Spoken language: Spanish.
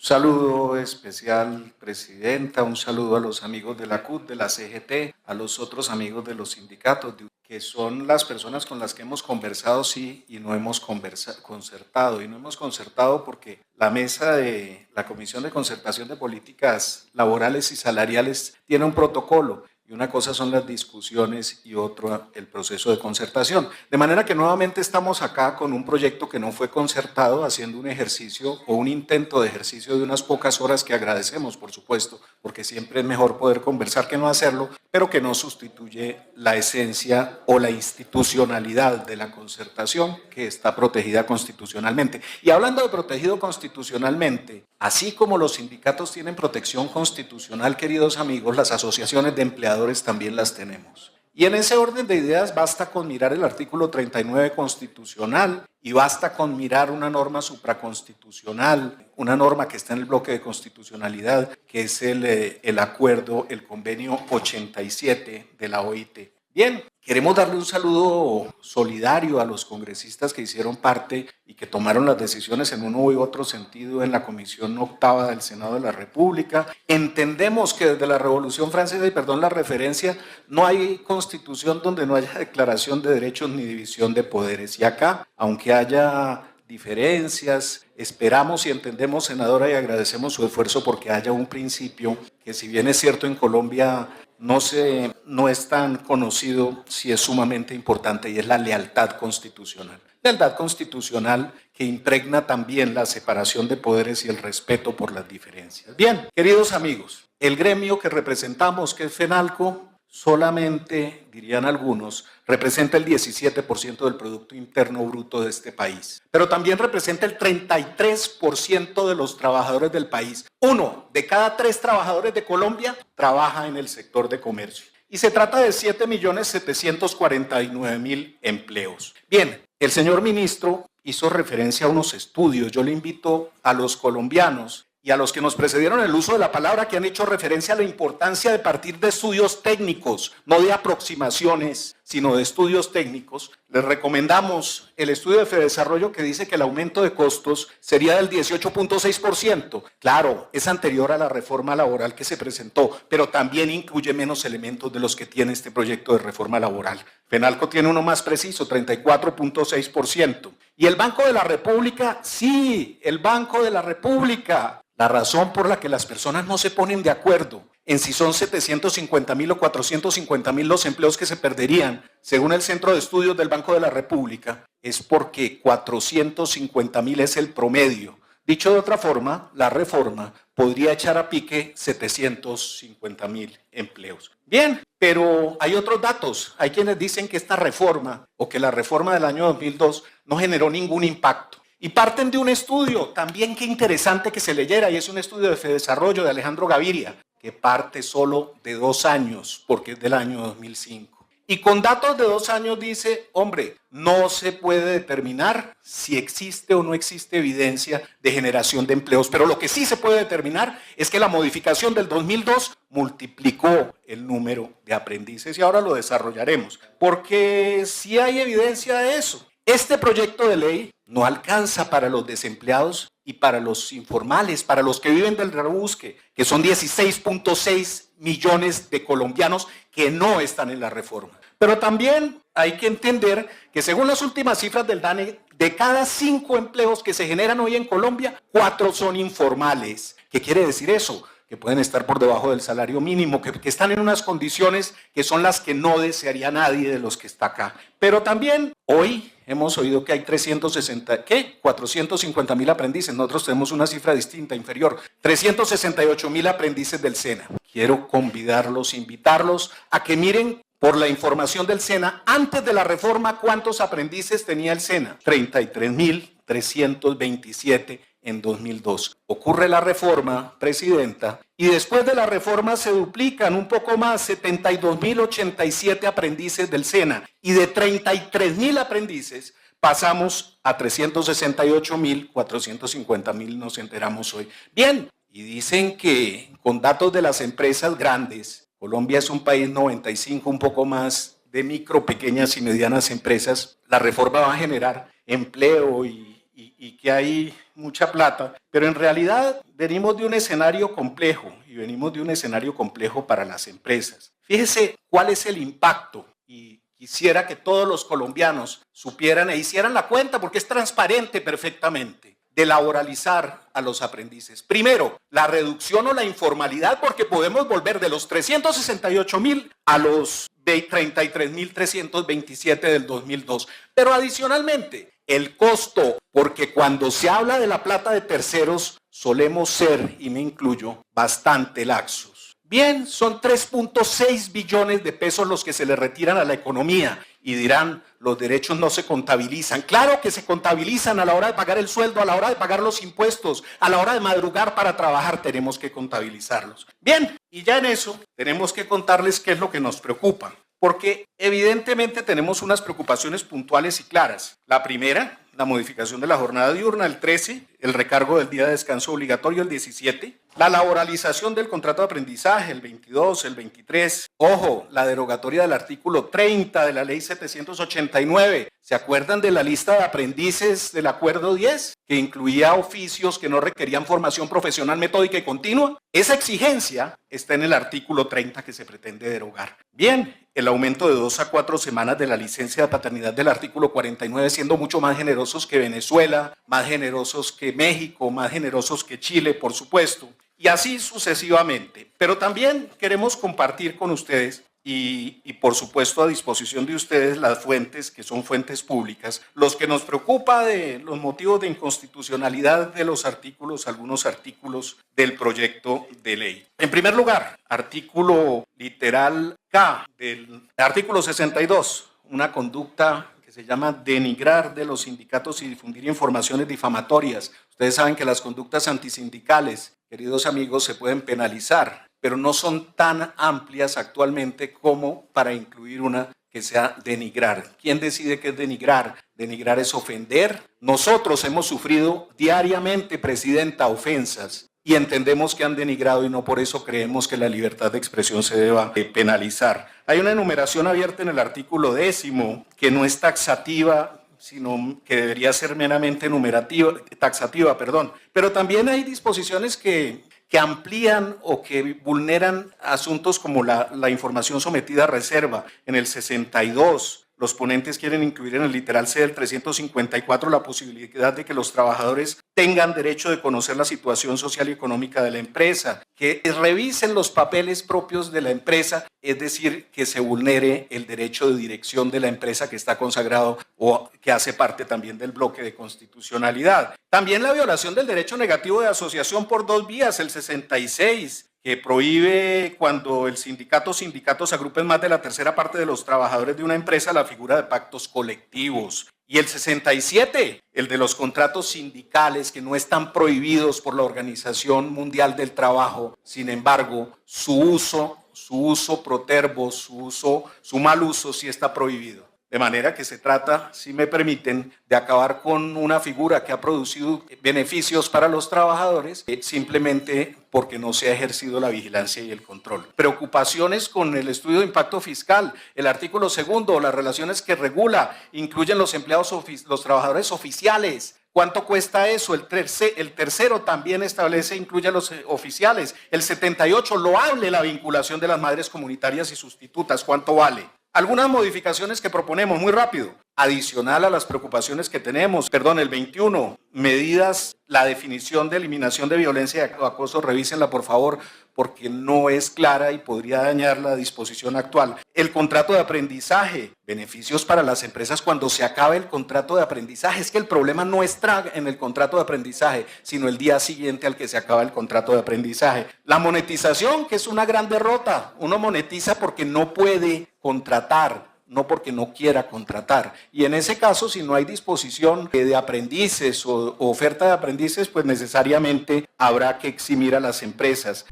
saludo especial, Presidenta, un saludo a los amigos de la CUT, de la CGT, a los otros amigos de los sindicatos, que son las personas con las que hemos conversado, sí, y no hemos concertado. Y no hemos concertado porque la mesa de la Comisión de Concertación de Políticas Laborales y Salariales tiene un protocolo. Y una cosa son las discusiones y otra el proceso de concertación. De manera que nuevamente estamos acá con un proyecto que no fue concertado, haciendo un ejercicio o un intento de ejercicio de unas pocas horas que agradecemos, por supuesto, porque siempre es mejor poder conversar que no hacerlo, pero que no sustituye la esencia o la institucionalidad de la concertación que está protegida constitucionalmente. Y hablando de protegido constitucionalmente, así como los sindicatos tienen protección constitucional, queridos amigos, las asociaciones de empleadores también las tenemos. Y en ese orden de ideas basta con mirar el artículo 39 constitucional y basta con mirar una norma supraconstitucional, una norma que está en el bloque de constitucionalidad, que es el acuerdo, el convenio 87 de la OIT. Bien, queremos darle un saludo solidario a los congresistas que hicieron parte y que tomaron las decisiones en uno u otro sentido en la Comisión Octava del Senado de la República. Entendemos que desde la Revolución Francesa, y perdón la referencia, no hay constitución donde no haya declaración de derechos ni división de poderes. Y acá, aunque haya diferencias, esperamos y entendemos, senadora, y agradecemos su esfuerzo porque haya un principio que, si bien es cierto en Colombia no es tan conocido, sí es sumamente importante, y es la lealtad constitucional. Lealtad constitucional que impregna también la separación de poderes y el respeto por las diferencias. Bien, queridos amigos, el gremio que representamos, que es FENALCO, solamente, dirían algunos, representa el 17% del Producto Interno Bruto de este país, pero también representa el 33% de los trabajadores del país. 1 de cada 3 trabajadores de Colombia trabaja en el sector de comercio. Y se trata de 7.749.000 empleos. Bien, el señor ministro hizo referencia a unos estudios. Yo le invito a los colombianos y a los que nos precedieron en el uso de la palabra, que han hecho referencia a la importancia de partir de estudios técnicos, no de aproximaciones, sino de estudios técnicos. Les recomendamos el estudio de Fedesarrollo, que dice que el aumento de costos sería del 18.6%. Claro, es anterior a la reforma laboral que se presentó, pero también incluye menos elementos de los que tiene este proyecto de reforma laboral. FENALCO tiene uno más preciso, 34.6%. Y el Banco de la República, sí, el Banco de la República. La razón por la que las personas no se ponen de acuerdo en si son 750.000 o 450.000 los empleos que se perderían, según el Centro de Estudios del Banco de la República, es porque 450.000 es el promedio. Dicho de otra forma, la reforma podría echar a pique 750.000 empleos. Bien, pero hay otros datos. Hay quienes dicen que esta reforma o que la reforma del año 2002 no generó ningún impacto. Y parten de un estudio, también qué interesante que se leyera, y es un estudio de Fedesarrollo de Alejandro Gaviria, que parte solo de 2 años, porque es del año 2005. Y con datos de 2 años dice, hombre, no se puede determinar si existe o no existe evidencia de generación de empleos, pero lo que sí se puede determinar es que la modificación del 2002 multiplicó el número de aprendices, y ahora lo desarrollaremos, porque sí hay evidencia de eso. Este proyecto de ley no alcanza para los desempleados y para los informales, para los que viven del rebusque, que son 16.6 millones de colombianos que no están en la reforma. Pero también hay que entender que, según las últimas cifras del DANE, de cada 5 empleos que se generan hoy en Colombia, 4 son informales. ¿Qué quiere decir eso? Que pueden estar por debajo del salario mínimo, que están en unas condiciones que son las que no desearía nadie de los que está acá. Pero también hoy hemos oído que hay 450.000 aprendices. Nosotros tenemos una cifra distinta, inferior. 368.000 aprendices del SENA. Quiero convidarlos, invitarlos a que miren por la información del SENA, antes de la reforma, ¿cuántos aprendices tenía el SENA? 33.327 en 2002. Ocurre la reforma, Presidenta, y después de la reforma se duplican un poco más, 72.087 aprendices del SENA, y de 33.000 aprendices pasamos a 368.000, 450.000 nos enteramos hoy. Bien, y dicen que con datos de las empresas grandes, Colombia es un país 95, un poco más de micro, pequeñas y medianas empresas. La reforma va a generar empleo y y que hay mucha plata, pero en realidad venimos de un escenario complejo y venimos de un escenario complejo para las empresas. Fíjese cuál es el impacto y quisiera que todos los colombianos supieran e hicieran la cuenta porque es transparente perfectamente de laboralizar a los aprendices. Primero, la reducción o la informalidad, porque podemos volver de los 368.000 a los 33.327 del 2002. Pero adicionalmente, el costo, porque cuando se habla de la plata de terceros, solemos ser, y me incluyo, bastante laxos. Bien, son 3.6 billones de pesos los que se le retiran a la economía y dirán, los derechos no se contabilizan. Claro que se contabilizan a la hora de pagar el sueldo, a la hora de pagar los impuestos, a la hora de madrugar para trabajar, tenemos que contabilizarlos. Bien, y ya en eso tenemos que contarles qué es lo que nos preocupa, porque evidentemente tenemos unas preocupaciones puntuales y claras. La primera, la modificación de la jornada diurna, el 13, el recargo del día de descanso obligatorio, el 17, la laboralización del contrato de aprendizaje, el 22, el 23. Ojo, la derogatoria del artículo 30 de la ley 789. ¿Se acuerdan de la lista de aprendices del acuerdo 10? Que incluía oficios que no requerían formación profesional metódica y continua. Esa exigencia está en el artículo 30 que se pretende derogar. Bien, el aumento de 2 a 4 semanas de la licencia de paternidad del artículo 49, siendo mucho más generosos que Venezuela, más generosos que México, más generosos que Chile, por supuesto. Y así sucesivamente. Pero también queremos compartir con ustedes y por supuesto a disposición de ustedes las fuentes que son fuentes públicas, los que nos preocupa de los motivos de inconstitucionalidad de los artículos, algunos artículos del proyecto de ley. En primer lugar, artículo literal K del artículo 62, una conducta que se llama denigrar de los sindicatos y difundir informaciones difamatorias. Ustedes saben que las conductas antisindicales, queridos amigos, se pueden penalizar, pero no son tan amplias actualmente como para incluir una que sea denigrar. ¿Quién decide qué es denigrar? Denigrar es ofender. Nosotros hemos sufrido diariamente, Presidenta, ofensas y entendemos que han denigrado y no por eso creemos que la libertad de expresión se deba penalizar. Hay una enumeración abierta en el artículo 10 que no es taxativa, sino que debería ser meramente taxativa, pero también hay disposiciones que amplían o que vulneran asuntos como la información sometida a reserva. En el 62, los ponentes quieren incluir en el literal C del 354 la posibilidad de que los trabajadores tengan derecho de conocer la situación social y económica de la empresa, que revisen los papeles propios de la empresa, es decir, que se vulnere el derecho de dirección de la empresa que está consagrado o que hace parte también del bloque de constitucionalidad. También la violación del derecho negativo de asociación por dos vías, el 66, que prohíbe cuando el sindicatos agrupen más de la tercera parte de los trabajadores de una empresa la figura de pactos colectivos. Y el 67, el de los contratos sindicales que no están prohibidos por la Organización Mundial del Trabajo, sin embargo, su uso protervo, su mal uso sí está prohibido. De manera que se trata, si me permiten, de acabar con una figura que ha producido beneficios para los trabajadores simplemente porque no se ha ejercido la vigilancia y el control. Preocupaciones con el estudio de impacto fiscal. El artículo 2, las relaciones que regula, incluyen los empleados, los trabajadores oficiales. ¿Cuánto cuesta eso? El tercero también establece, incluye a los oficiales. El 78, loable la vinculación de las madres comunitarias y sustitutas. ¿Cuánto vale? Algunas modificaciones que proponemos, muy rápido, adicional a las preocupaciones que tenemos. El 21, medidas, la definición de eliminación de violencia y acoso, revísenla por favor, porque no es clara y podría dañar la disposición actual. El contrato de aprendizaje, beneficios para las empresas cuando se acabe el contrato de aprendizaje. Es que el problema no está en el contrato de aprendizaje, sino el día siguiente al que se acaba el contrato de aprendizaje. La monetización, que es una gran derrota. Uno monetiza porque no puede contratar, no porque no quiera contratar. Y en ese caso, si no hay disposición de aprendices o oferta de aprendices, pues necesariamente habrá que eximir a las empresas.